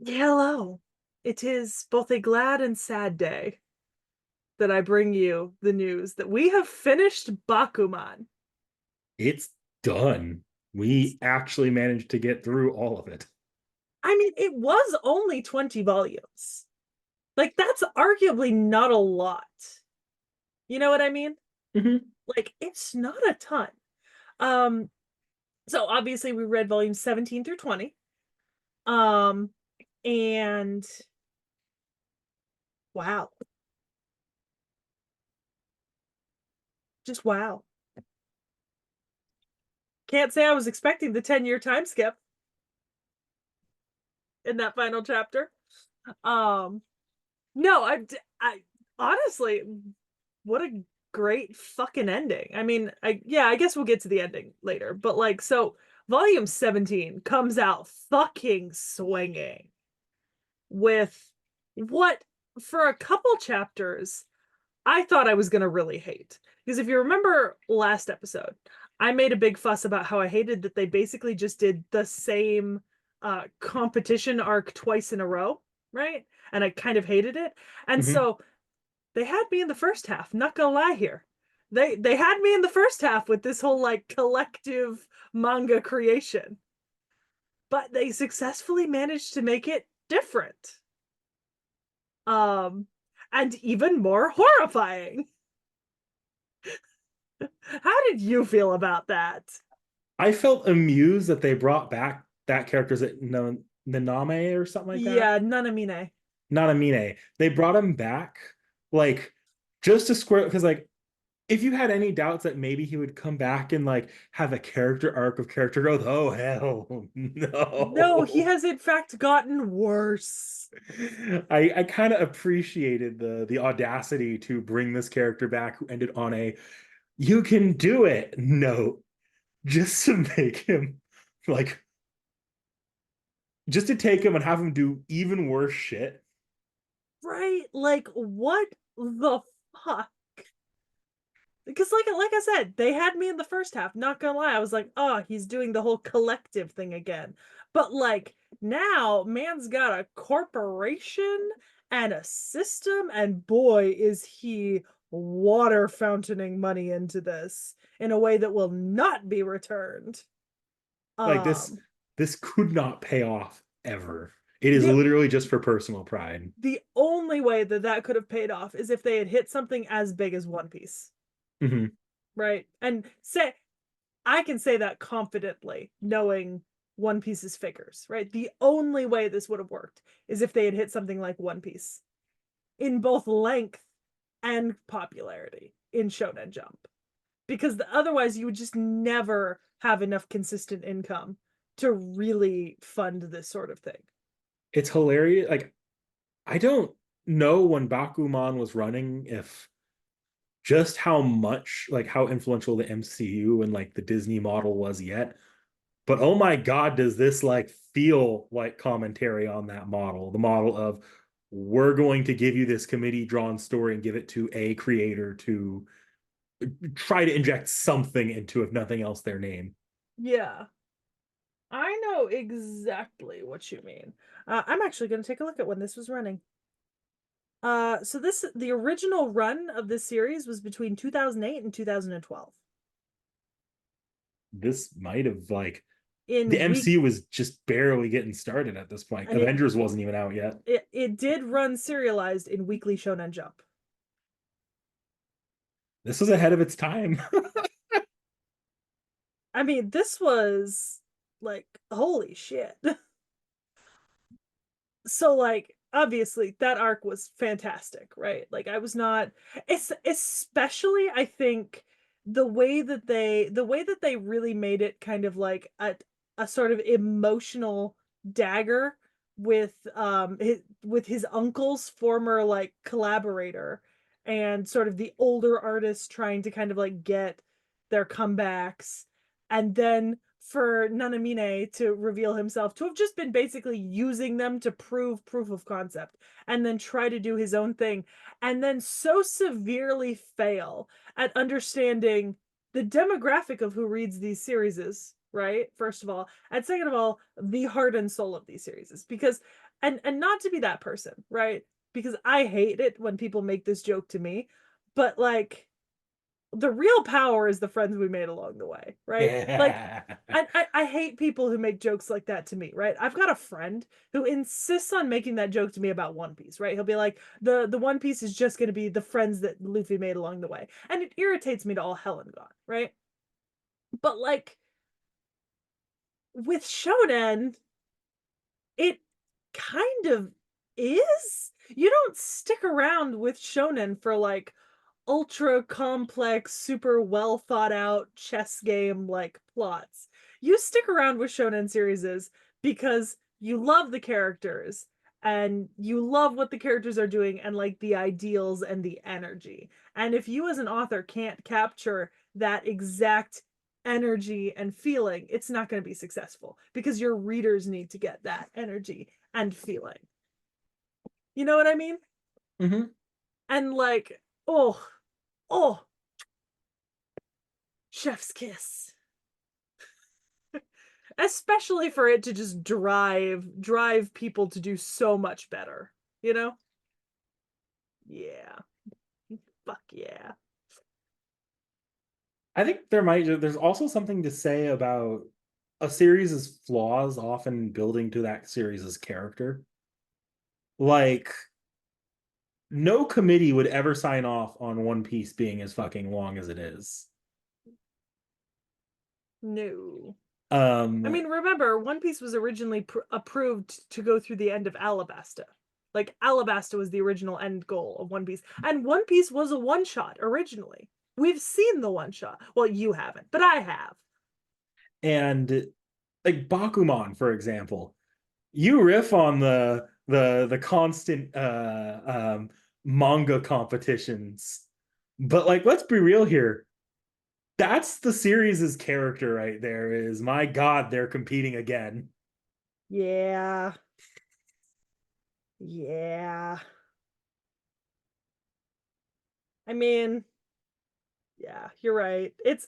Hello. It is both a glad and sad day that I bring you the news that we have finished Bakuman. It's done. We actually managed to get through all of it. I mean, it was only 20 volumes. Like, that's arguably not a lot. You know what I mean? Mhm. Like, it's not a ton. Um, so obviously we read volumes 17 through 20. Um, and wow. Just wow. Can't say I was expecting the 10-year time skip in that final chapter. Um, No, I honestly, what a great fucking ending. I mean, I guess we'll get to the ending later, but like, so volume 17 comes out fucking swinging with what for a couple chapters I thought I was gonna really hate. Because if you remember last episode, I made a big fuss about how I hated that they basically just did the same competition arc twice in a row, right? And I kind of hated it. And Mhm. so they had me in the first half, not gonna lie here. They had me in the first half with this whole like collective manga creation, but they successfully managed to make it different. Um and even more horrifying. How did you feel about that? I felt amused that they brought back that character's at Naname or something like that. Yeah, Nanamine. Not Amine. They brought him back like just to square because like if you had any doubts that maybe he would come back and like have a character arc of character growth, oh hell No, he no. has in fact gotten worse. I kind of appreciated the audacity to bring this character back who ended on a you can do it note just to make him like just to take him and have him do even worse shit. Right? Like what the fuck? Because like I said, they had me in the first half. Not gonna lie, I was like, oh, he's doing the whole collective thing again. But like now, man's got a corporation and a system, and boy, is he water fountaining money into this in a way that will not be returned. Like this Um, this could not pay off ever. It is the literally just for personal pride. the only way that that could have paid off is if they had hit something as big as One Piece, Mhm. right? And say I can say that confidently, knowing One Piece's figures, right? The only way this would have worked is if they had hit something like One Piece in both length and popularity in Shonen Jump. Because otherwise, you would just never have enough consistent income to really fund this sort of thing. It's hilarious. Like I don't know when Bakuman was running if just how much like how influential the MCU and like the Disney model was yet. But oh my God, does this like feel like commentary on that model? The model of we're going to give you this committee drawn story and give it to a creator to try to inject something into, if nothing else, their name. Yeah, I know exactly what you mean. I'm actually going to take a look at when this was running. So the original run of this series was between 2008 and 2012 This might have like the in week MCU was just barely getting started at this point. and it Avengers wasn't even out yet. it did run serialized in Weekly Shonen Jump. This was ahead of its time. I mean, this was like holy shit. So like obviously that arc was fantastic, right? Like I was not it's especially I think the way that they really made it kind of like a sort of emotional dagger with his uncle's former like collaborator and sort of the older artists trying to kind of like get their comebacks, and then for Nanamine to reveal himself to have just been basically using them to prove proof of concept and then try to do his own thing, and then so severely fail at understanding the demographic of who reads these series, right? First of all, and second of all, the heart and soul of these series, because and not to be that person, right? Because I hate it when people make this joke to me, but like the real power is the friends we made along the way, right? Like Yeah. I hate people who make jokes like that to me, right? I've got a friend who insists on making that joke to me about One Piece, right? He'll be like, the One Piece is just gonna be the friends that Luffy made along the way. And it irritates me to all hell and gone, right? But like with Shonen, it kind of is. You don't stick around with shonen for like ultra complex, super well thought out chess game like plots. You stick around with shonen series because you love the characters and you love what the characters are doing and like the ideals and the energy. And if you as an author can't capture that exact energy and feeling, it's not going to be successful because your readers need to get that energy and feeling. You know what I mean? Hmm. And like, oh, oh, chef's kiss. Especially for it to just drive people to do so much better, you know? Yeah. Fuck yeah. I think there's also something to say about a series' flaws often building to that series' character. Like, no committee would ever sign off on One Piece being as fucking long as it is. No. I Um, mean, remember, One Piece was originally approved to go through the end of Alabasta. Like, Alabasta was the original end goal of One Piece. And One Piece was a one shot originally. We've seen the one shot. Well, you haven't, but I have. and like Bakuman, for example, you riff on the constant manga competitions, but like let's be real here. That's the series' character right there. Is my God, they're competing again. Yeah. Yeah. I mean, yeah, you're right. It's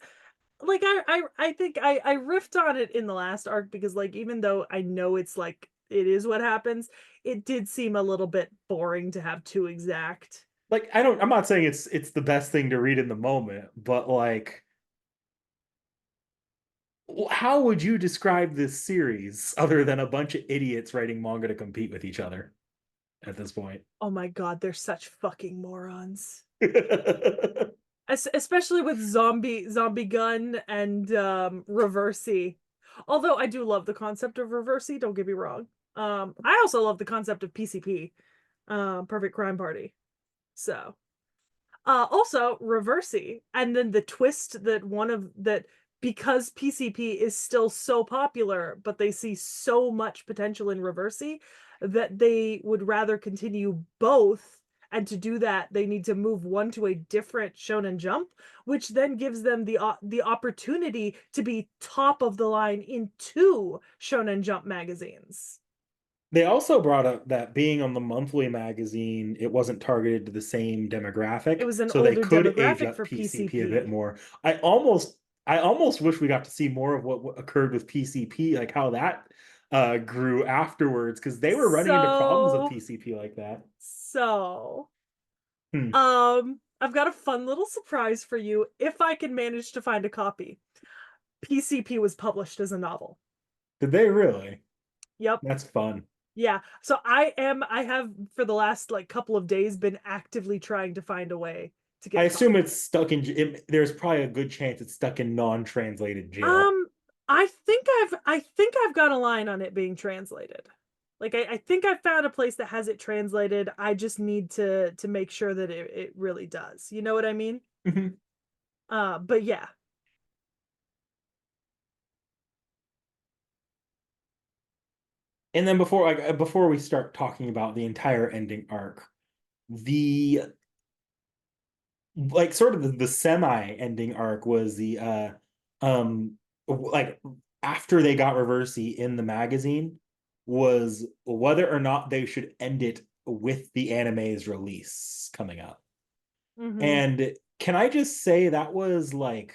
like I think I riffed on it in the last arc because like even though I know it's like it is what happens, it did seem a little bit boring to have too exact. Like I'm not saying it's the best thing to read in the moment, but like how would you describe this series other than a bunch of idiots writing manga to compete with each other at this point? Oh my god, they're such fucking morons. Especially with zombie gun and reversey. Although I do love the concept of reversey, don't get me wrong. I also love the concept of PCP, Perfect Crime Party. So also Reversey, and then the twist that one of that because PCP is still so popular, but they see so much potential in Reversey that they would rather continue both. And to do that, they need to move one to a different Shonen Jump, which then gives them the opportunity to be top of the line in two Shonen Jump magazines. They also brought up that being on the monthly magazine, it wasn't targeted to the same It demographic, was an so they older could age demographic up for PCP a bit PCP. more. I almost wish we got to see more of what occurred with PCP, like how that grew afterwards, because they were running into problems with So PCP like that. So, Hmm. I've got a fun little surprise for you if I can manage to find a copy. PCP was published as a novel. Did they really? Yep. That's fun. Yeah. So I have for the last like couple of days been actively trying to find a way to I get assume it's copies. stuck there's probably a good chance it's stuck in non-translated jail. Um, I think I've got a line on it being translated. Like I think I found a place that has it translated. I just need to make sure that it really does. You know what I mean? Mhm. But yeah. And then before we start talking about the entire ending arc, the like sort of the semi-ending arc was the like after they got Reversey in the magazine was whether or not they should end it with the anime's release coming up. Mm-hmm. And can I just say that was like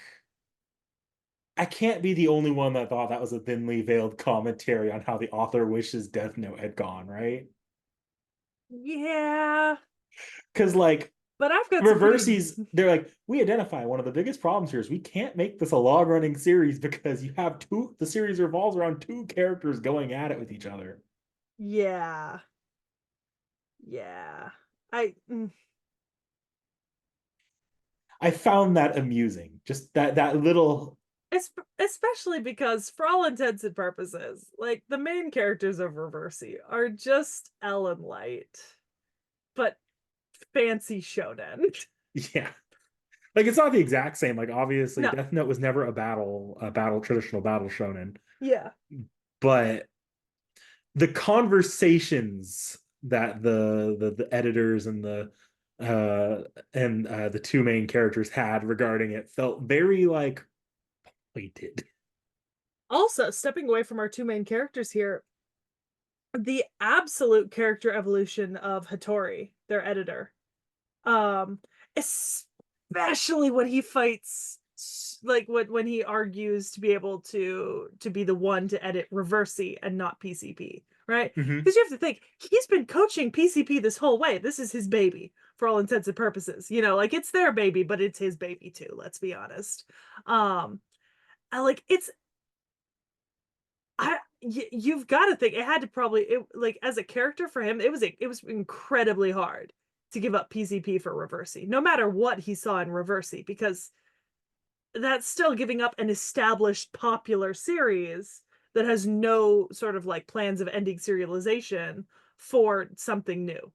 I can't be the only one that thought that was a thinly veiled commentary on how the author wishes Death Note had gone, right? Yeah, Because like but I've got some pretty Reversies, they're like, we identify one of the biggest problems here is we can't make this a long running series because you have the series revolves around two characters going at it with each other. yeah. Yeah. I I found that amusing. Just that little. especially because for all intents and purposes, like the main characters of Reversi are just Ellen Light, but fancy shonen. Yeah. Like it's not the exact same. Like obviously No. Death Note was never a traditional battle shonen, Yeah. but the conversations that the editors and the two main characters had regarding it felt very like pointed. Also, stepping away from our two main characters here, the absolute character evolution of Hattori, their editor. Um, especially when he fights, like when he argues to be able to be the one to edit Reversi and not PCP, right? Mm-hmm. Because you have to think he's been coaching PCP this whole way. This is his baby for all intents and purposes. Like it's their baby, but it's his baby too. Let's be honest. I like it's you've got to think it had to probably like as a character for him it was incredibly hard to give up PCP for Reversi no matter what he saw in Reversi because that's still giving up an established popular series that has no sort of like plans of ending serialization for something new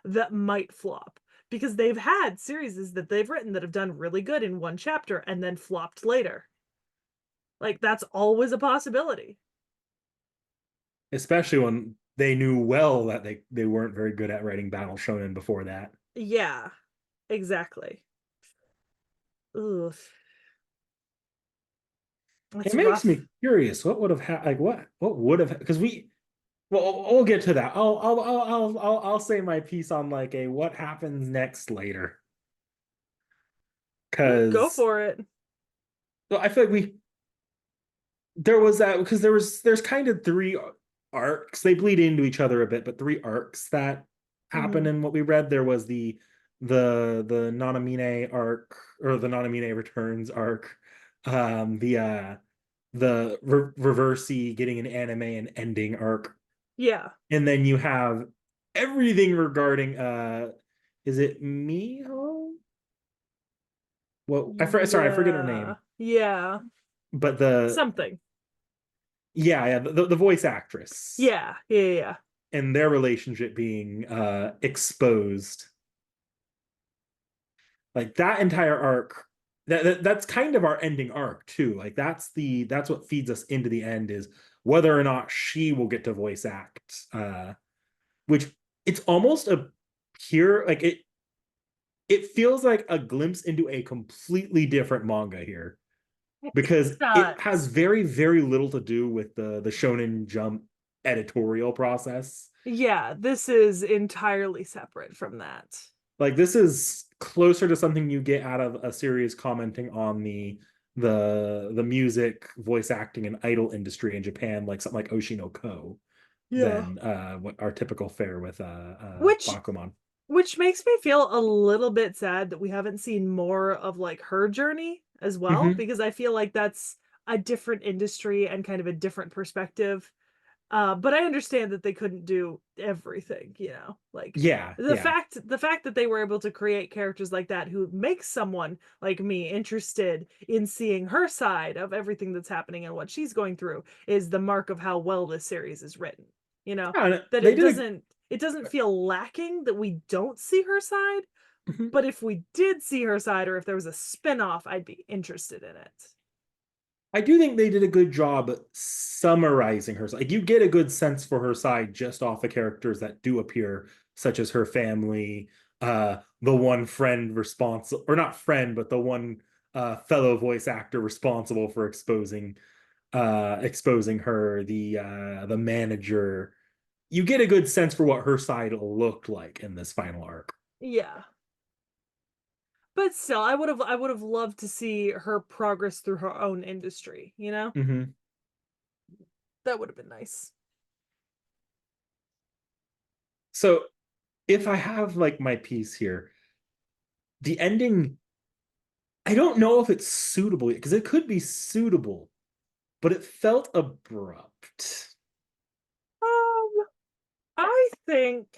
that might flop because they've had series that they've written that have done really good in one chapter and then flopped later. Like that's always a possibility. Especially when they knew well that they weren't very good at writing battle shonen before that. Yeah, exactly. Ugh, It it's makes rough. me curious. What would have like what would have because we we'll get to that. I'll say my piece on like a what happens next later Go because for it. I feel like we there was that because there's kind of three arcs. They bleed into each other a bit, but three arcs that happen Hmm. in what we read. There was the Nanamine arc or the Nanamine returns arc. The Reversi getting an anime and ending arc. Yeah. And then you have everything regarding is it Miho? Well, sorry, I forget her Yeah. name. Yeah. But the Something. yeah, the voice actress Yeah. Yeah. Yeah. and their relationship being exposed. Like that entire arc that's kind of our ending arc too. Like that's what feeds us into the end is whether or not she will get to voice act which it's almost a pure like it feels like a glimpse into a completely different manga here It because it has does. very little to do with the Shonen Jump editorial process. Yeah, this is entirely separate from that. Like this is closer to something you get out of a series commenting on the music, voice acting, and idol industry in Japan, like something like Oshino Ko, Yeah. than what our typical fare with Which Bakuman. which makes me feel a little bit sad that we haven't seen more of like her journey as well Mm-hmm. because I feel like that's a different industry and kind of a different perspective. But I understand that they couldn't do everything. Like Yeah, the yeah. fact that they were able to create characters like that who make someone like me interested in seeing her side of everything that's happening and what she's going through is the mark of how well this series is written. You know, Yeah, that they it did doesn't feel lacking that we don't see her side, a. but if we did see her side or if there was a spin-off, I'd be interested in it. I do think they did a good job summarizing her. Like you get a good sense for her side just off the characters that do appear, such as her family, the one friend responsible, or not friend, but the one fellow voice actor responsible for exposing her, the manager. You get a good sense for what her side looked like in this final arc. Yeah. But still, I would have loved to see her progress through her own industry, you know? Hmm. That would have been nice. So if I have like my piece here, the ending, I don't know if it's suitable because it could be suitable, but it felt abrupt. Um, I think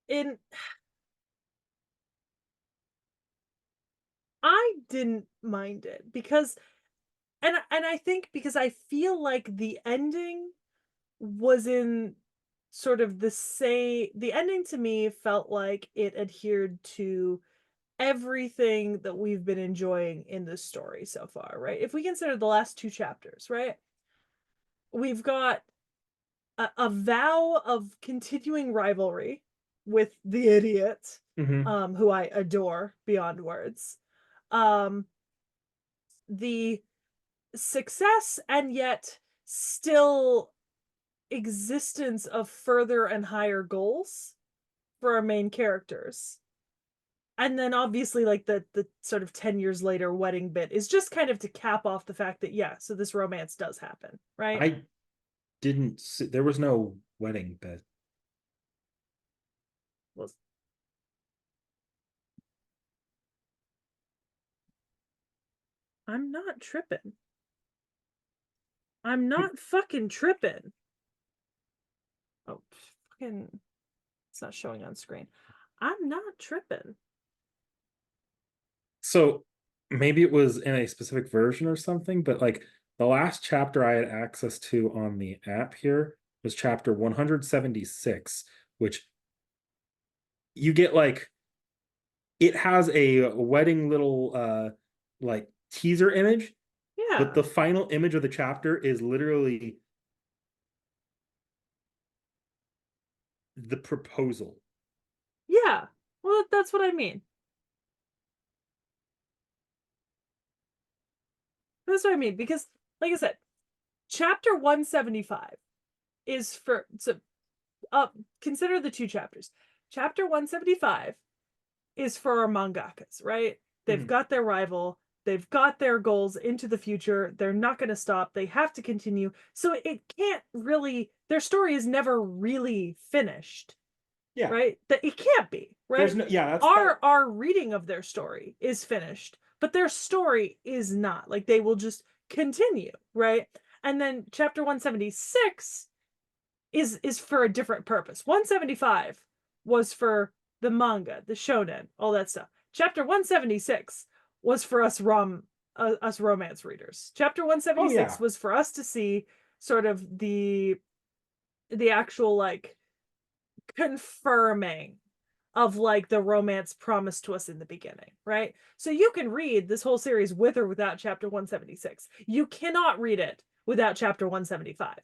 in I didn't mind it because and I think because I feel like the ending was in sort of the ending to me felt like it adhered to everything that we've been enjoying in this story so far, right? If we consider the last two chapters, right? We've got a vow of continuing rivalry with the idiot, Hmm. who I adore beyond words. Um, the success and yet still existence of further and higher goals for our main characters. And then obviously like the sort of 10 years later wedding bit is just kind of to cap off the fact that yeah, so this romance does happen, right? I didn't see, there was no wedding bed. Well, I'm not tripping. I'm not fucking tripping. Oh, fucking, it's not showing on screen. I'm not tripping. So maybe it was in a specific version or something, but like the last chapter I had access to on the app here was chapter 176, which you get like it has a wedding little like teaser image, but Yeah. the final image of the chapter is literally the proposal. Yeah. Well, that's what I mean. That's what I mean. Because, like I said, chapter 175 is for so uh consider the two chapters. Chapter 175 is for our mangakas, right? They've Mhm. got their rival, they've got their goals into the future. They're not going to stop. They have to continue. So it can't really their story is never really finished, Yeah, right? That it can't be, there's right? no, yeah, that's that. Our reading of their story is finished, but their story is not. Like they will just continue, right? And then chapter 176 is for a different purpose. 175 was for the manga, the shonen, all that stuff. Chapter 176 was for us romance readers. Chapter Oh 176 yeah. was for us to see sort of the actual like confirming of like the romance promised to us in the beginning, right? So you can read this whole series with or without chapter 176. You cannot read it without chapter 175.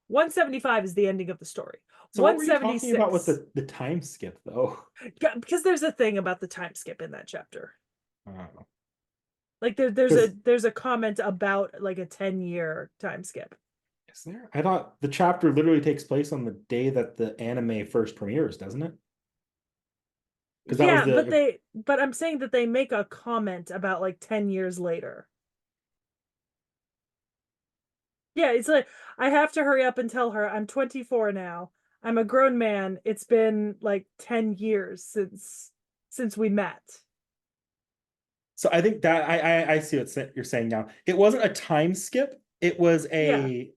175 is the ending of the story. So what were you talking about with 176, the time skip though? because there's a thing about the time skip in that chapter. I don't know. Like there's a Because there's a comment about like a 10-year time skip. is there? I thought the chapter literally takes place on the day that the anime first premieres, doesn't it? Because that was Yeah, but the I'm saying that they make a comment about like 10 years later. Yeah, it's like I have to hurry up and tell her I'm 24 now. I'm a grown man. It's been like 10 years since we met. so I think that I see what you're saying now. It wasn't a time skip. It was Yeah, a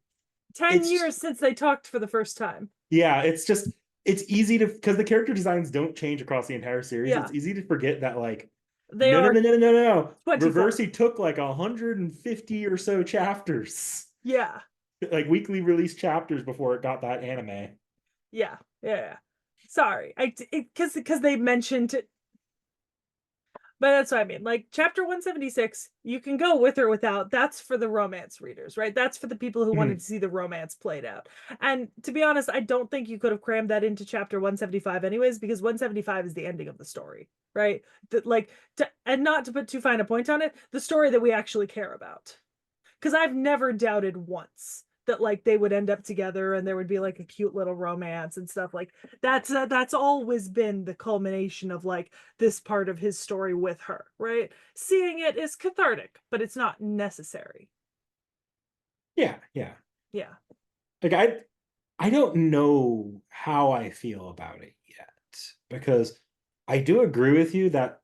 10 it's years since they talked for the first time. yeah, it's just it's easy to because the character designs don't change across the entire series. It's Yeah, easy to forget that like they no no are no no no no no. 24. Reversey took like 150 or so chapters, Yeah. like weekly release chapters before it got that anime. Yeah. Yeah. Sorry. I because they mentioned it, but that's what I mean. Like chapter 176, you can go with or without. That's for the romance readers, right? That's for the people who wanted Mhm. to see the romance played out. And to be honest, I don't think you could have crammed that into chapter 175 anyways, because 175 is the ending of the story, right? That like and not to put too fine a point on it, the story that we actually care about. Because I've never doubted once that like they would end up together and there would be like a cute little romance and stuff. Like that's always been the culmination of like this part of his story with her, right? Seeing it is cathartic, but it's not necessary. Yeah, yeah. Yeah. Like I don't know how I feel about it yet because I do agree with you that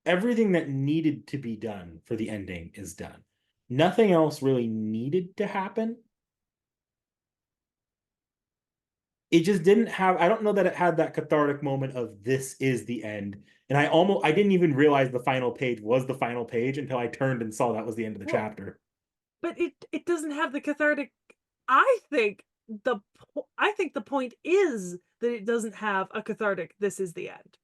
everything that needed to be done for the ending is done. Nothing else really needed to happen. It just didn't have, I don't know that it had that cathartic moment of this is the end. And I didn't even realize the final page was the final page until I turned and saw that was the end of the Well, chapter. but it doesn't have the cathartic. I think the I think the point is that it doesn't have a cathartic this is the end,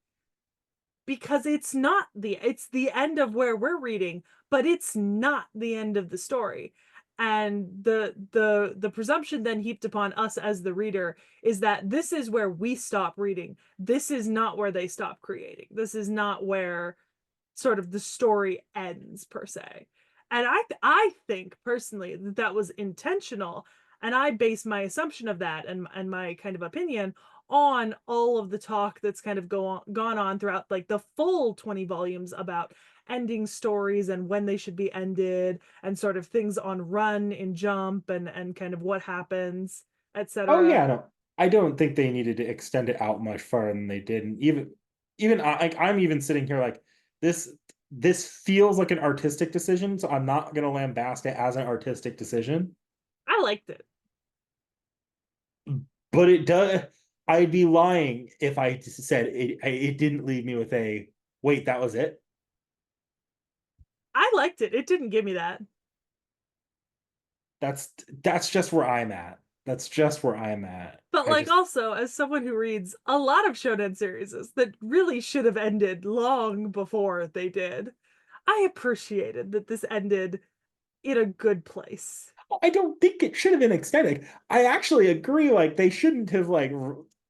because it's the end of where we're reading, but it's not the end of the story. And the presumption then heaped upon us as the reader is that this is where we stop reading. This is not where they stop creating. This is not where sort of the story ends per se. And I think personally that that was intentional, and I base my assumption of that and my kind of opinion on all of the talk that's kind of gone on throughout like the full 20 volumes about ending stories and when they should be ended and sort of things on run in jump and kind of what happens, Oh etc. yeah, no, I don't think they needed to extend it out much farther than they did. And even like I'm even sitting here like this this feels like an artistic decision, so I'm not gonna lambast it as an artistic decision. I liked it. But it does. I'd be lying if I said it didn't leave me with a wait. That was it. I liked it. It didn't give me that. That's just where I'm at. That's just where I'm at. But I like just also as someone who reads a lot of shonen series that really should have ended long before they did, I appreciated that this ended in a good place. I don't think it should have been extended. I actually agree. Like they shouldn't have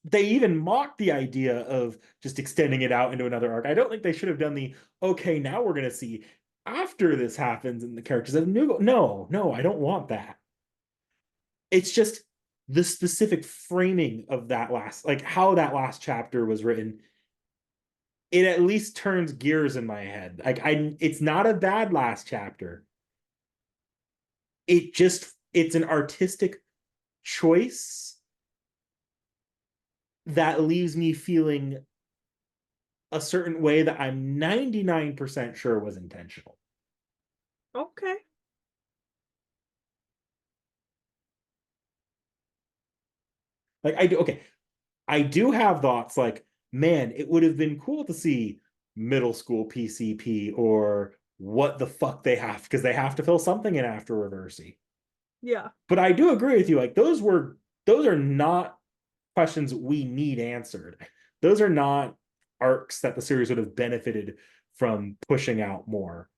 they even mocked the idea of just extending it out into another arc. I don't think they should have done the okay. Now we're gonna see after this happens and the characters have new. No, no, I don't want that. It's just the specific framing of that last, like how that last chapter was written. It at least turns gears in my head. It's not a bad last chapter. It's an artistic choice that leaves me feeling a certain way that I'm 99% sure was intentional. Okay. Like I do, okay, I do have thoughts like, man, it would have been cool to see middle school PCP or what the fuck they have because they have to fill something in after Reversey. Yeah. But I do agree with you. Like those are not questions we need answered. Those are not arcs that the series would have benefited from pushing out more.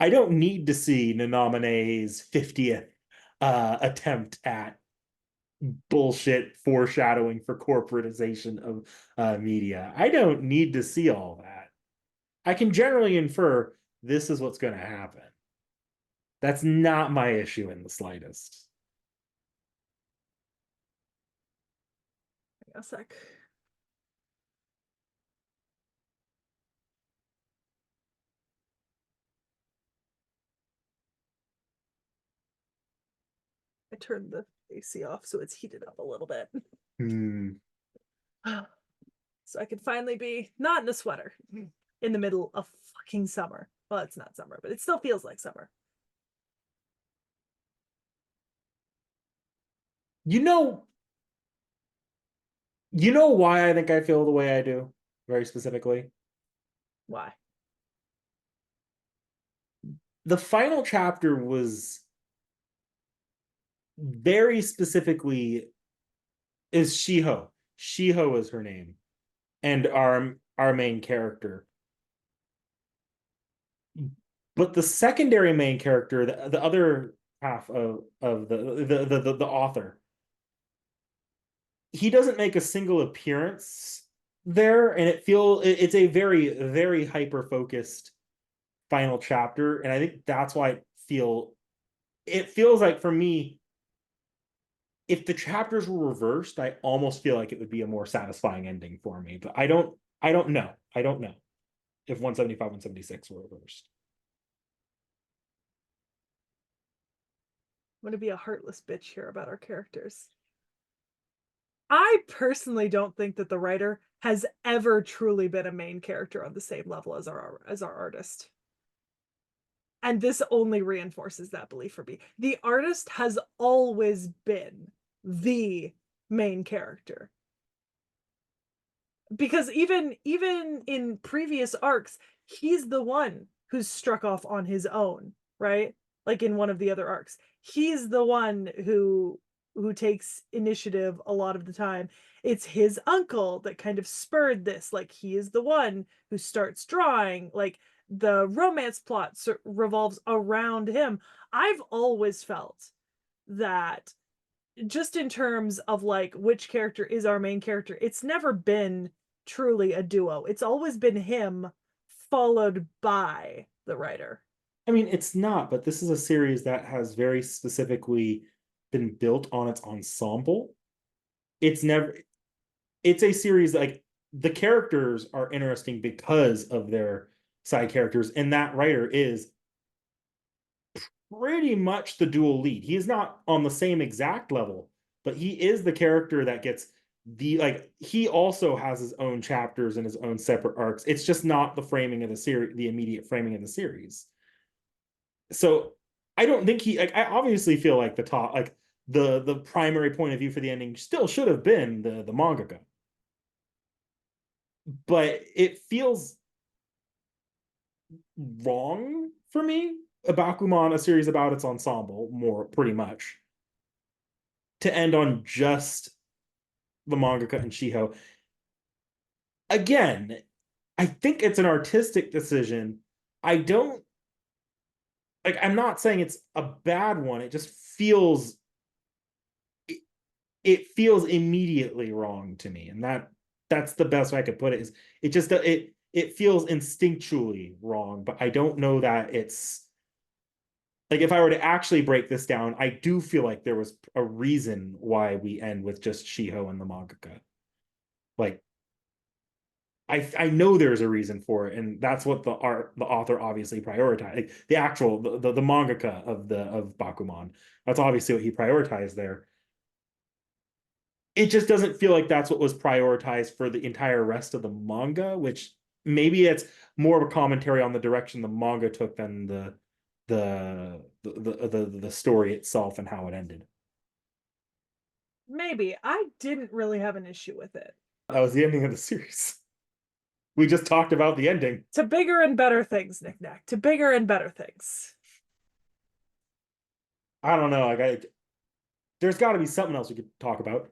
I don't need to see Nanamene's 50th attempt at bullshit foreshadowing for corporatization of media. I don't need to see all that. I can generally infer this is what's going to happen. That's not my issue in the slightest. Hang on a sec. I turned the AC off so it's heated up a little bit. Hmm. So I could finally be not in a sweater in the middle of fucking summer. Well, it's not summer, but it still feels like summer. You know, you know why I think I feel the way I do, very specifically. Why? The final chapter was very specifically is Shiho. Shiho is her name, and our main character. But the secondary main character, the other half of the author, he doesn't make a single appearance there, and it's a very hyper focused final chapter, and I think that's why it feels like for me if the chapters were reversed, I almost feel like it would be a more satisfying ending for me. But I don't know. I don't know if 175, 176 were reversed. I'm gonna be a heartless bitch here about our characters. I personally don't think that the writer has ever truly been a main character on the same level as our artist. And this only reinforces that belief for me. The artist has always been the main character. Because even in previous arcs, he's the one who's struck off on his own, right? Like in one of the other arcs. He's the one who takes initiative a lot of the time. It's his uncle that kind of spurred this. Like he is the one who starts drawing. Like the romance plot revolves around him. I've always felt that just in terms of like which character is our main character, it's never been truly a duo. It's always been him followed by the writer. I mean, it's not, but this is a series that has very specifically been built on its ensemble. It's never, it's a series like the characters are interesting because of their side characters, and that writer is pretty much the dual lead. He is not on the same exact level, but he is the character that gets the like he also has his own chapters and his own separate arcs. It's just not the framing of the series, the immediate framing of the series. So I don't think he like I obviously feel like the top like the primary point of view for the ending still should have been the mangaka. But it feels wrong for me. A Bakuman, a series about its ensemble, more pretty much, to end on just the mangaka and Shiho. Again, I think it's an artistic decision. I don't like I'm not saying it's a bad one. It just feels it, it feels immediately wrong to me. And that's the best way I could put it is it just it feels instinctually wrong, but I don't know that it's like if I were to actually break this down, I do feel like there was a reason why we end with just Shiho and the mangaka. Like I know there's a reason for it, and that's what the author obviously prioritized. Like, the actual the mangaka of Bakuman. That's obviously what he prioritized there. It just doesn't feel like that's what was prioritized for the entire rest of the manga, which maybe it's more of a commentary on the direction the manga took than the story itself and how it ended. Maybe. I didn't really have an issue with it. That was the ending of the series. We just talked about the ending. To bigger and better things, Nick Nack. To bigger and better things. I don't know. Like there's got to be something else we could talk about.